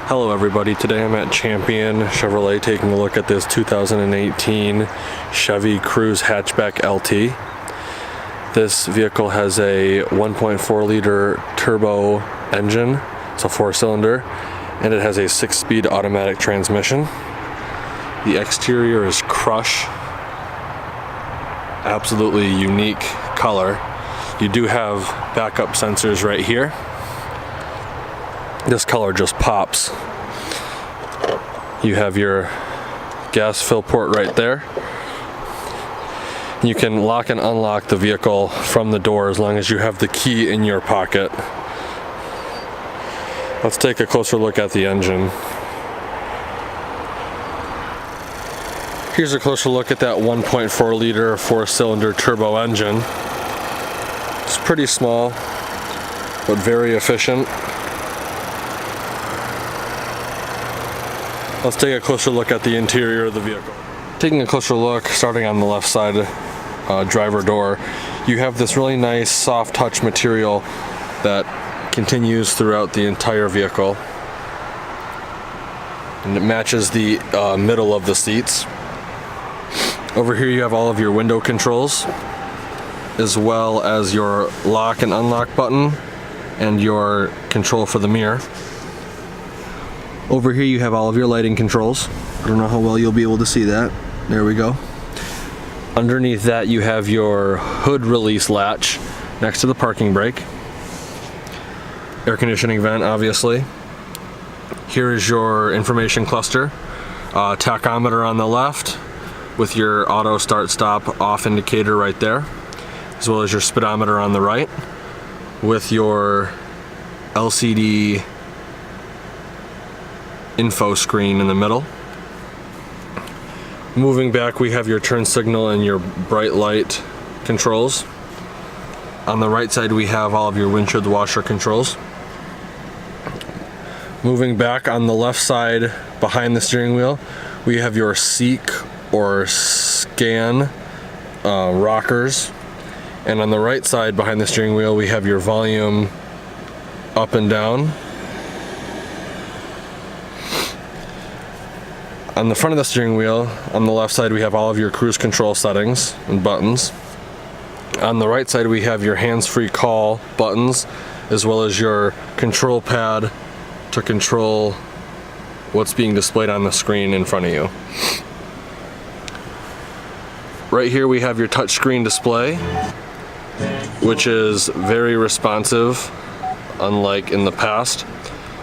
Hello everybody, today I'm at Champion Chevrolet taking a look at this 2018 Chevy Cruze Hatchback LT. This vehicle has a 1.4 liter turbo engine, it's a 4-cylinder, and it has a 6-speed automatic transmission. The exterior is crush, absolutely unique color. You do have backup sensors right here. This color just pops. You have your gas fill port right there. You can lock and unlock the vehicle from the door as long as you have the key in your pocket. Let's take a closer look at the engine. Here's a closer look at that 1.4 liter 4-cylinder turbo engine. It's pretty small, but very efficient. Let's take a closer look at the interior of the vehicle. Taking a closer look, starting on the left side driver door, you have this really nice soft touch material that continues throughout the entire vehicle. And it matches the middle of the seats. Over here you have all of your window controls, as well as your lock and unlock button and your control for the mirror. Over here you have all of your lighting controls. I don't know how well you'll be able to see that. There we go. Underneath that you have your hood release latch next to the parking brake. Air conditioning vent, obviously. Here is your information cluster. Tachometer on the left with your auto start stop off indicator right there, as well as your speedometer on the right with your LCD info screen in the middle. Moving back, we have your turn signal and your bright light controls. On the right side we have all of your windshield washer controls. Moving back, on the left side behind the steering wheel we have your seek or scan rockers, and on the right side behind the steering wheel we have your volume up and down. On the front of the steering wheel, on the left side, we have all of your cruise control settings and buttons. On the right side, we have your hands-free call buttons, as well as your control pad to control what's being displayed on the screen in front of you. Right here, we have your touchscreen display, which is very responsive, unlike in the past.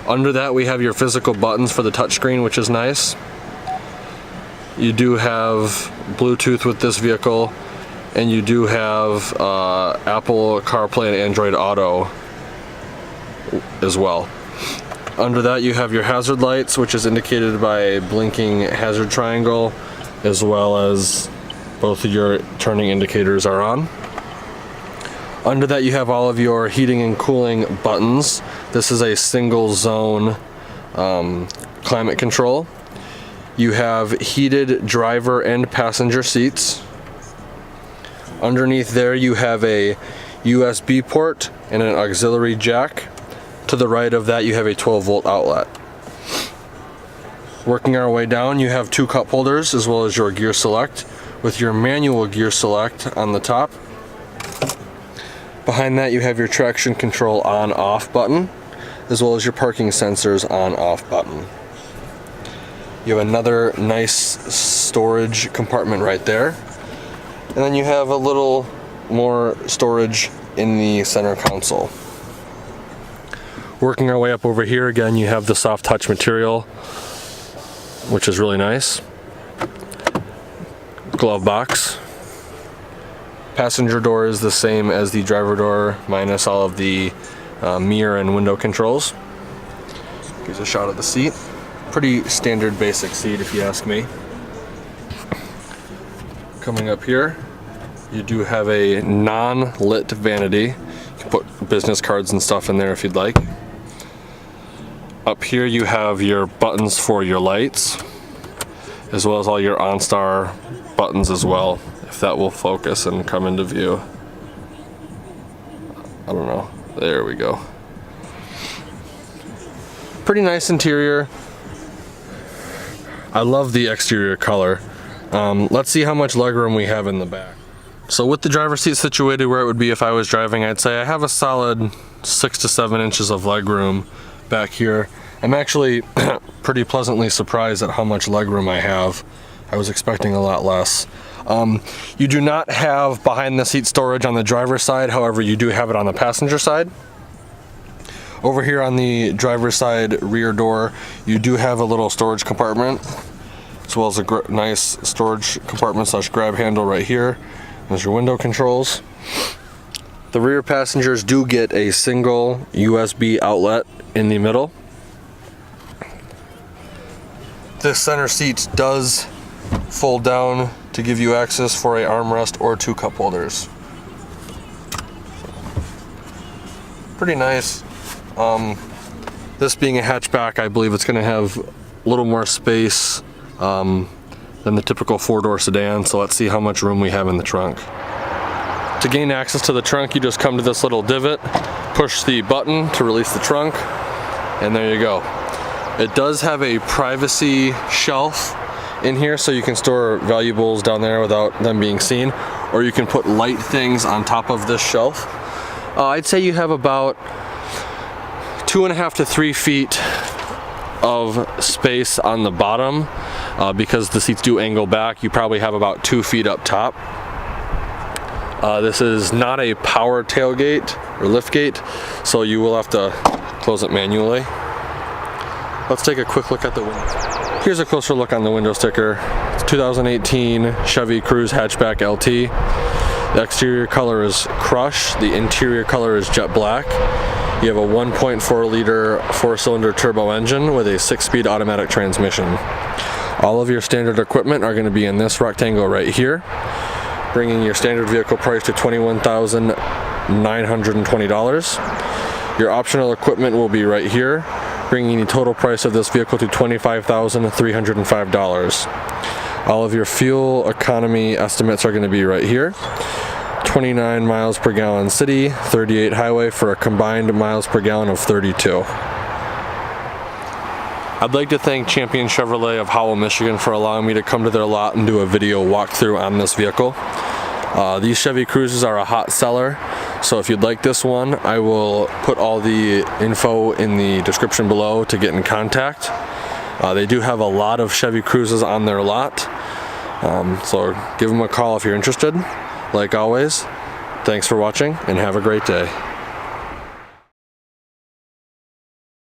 Under that, we have your physical buttons for the touchscreen, which is nice. You do have Bluetooth with this vehicle, and you do have Apple CarPlay and Android Auto as well. Under that you have your hazard lights, which is indicated by a blinking hazard triangle, as well as both of your turning indicators are on. Under that you have all of your heating and cooling buttons. This is a single zone climate control. You have heated driver and passenger seats. Underneath there you have a USB port and an auxiliary jack. To the right of that you have a 12-volt outlet. Working our way down, you have two cup holders as well as your gear select, with your manual gear select on the top. Behind that you have your traction control on-off button, as well as your parking sensors on-off button. You have another nice storage compartment right there. And then you have a little more storage in the center console. Working our way up over here, again you have the soft touch material, which is really nice. Glove box. Passenger door is the same as the driver door, minus all of the mirror and window controls. Here's a shot of the seat. Pretty standard basic seat if you ask me. Coming up here, you do have a non-lit vanity. You can put business cards and stuff in there if you'd like. Up here you have your buttons for your lights, as well as all your OnStar buttons as well, if that will focus and come into view. I don't know. There we go. Pretty nice interior. I love the exterior color. Let's see how much legroom we have in the back. So with the driver's seat situated where it would be if I was driving, I'd say I have a solid 6 to 7 inches of legroom back here. I'm actually pretty pleasantly surprised at how much legroom I have. I was expecting a lot less. You do not have behind the seat storage on the driver's side, however you do have it on the passenger side. Over here on the driver's side rear door, you do have a little storage compartment, as well as a nice storage compartment / grab handle right here. There's your window controls. The rear passengers do get a single USB outlet in the middle. This center seat does fold down to give you access for a armrest or 2 cup holders. Pretty nice. This being a hatchback, I believe it's going to have a little more space than the typical 4-door sedan, so let's see how much room we have in the trunk. To gain access to the trunk, you just come to this little divot, push the button to release the trunk, and there you go. It does have a privacy shelf in here, so you can store valuables down there without them being seen, or you can put light things on top of this shelf. I'd say you have about 2.5 to 3 feet of space on the bottom. Because the seats do angle back, you probably have about 2 feet up top. This is not a power tailgate or liftgate, so you will have to close it manually. Let's take a quick look at the window. Here's a closer look on the window sticker. It's 2018 Chevy Cruze Hatchback LT. The exterior color is crush, the interior color is jet black. You have a 1.4 liter 4-cylinder turbo engine with a 6-speed automatic transmission. All of your standard equipment are going to be in this rectangle right here, bringing your standard vehicle price to $21,920. Your optional equipment will be right here, bringing the total price of this vehicle to $25,305. All of your fuel economy estimates are going to be right here. 29 miles per gallon city, 38 highway for a combined miles per gallon of 32. I'd like to thank Champion Chevrolet of Howell, Michigan for allowing me to come to their lot and do a video walkthrough on this vehicle. These Chevy Cruzes are a hot seller, so if you'd like this one, I will put all the info in the description below to get in contact. They do have a lot of Chevy Cruzes on their lot, so give them a call if you're interested. Like always, thanks for watching and have a great day.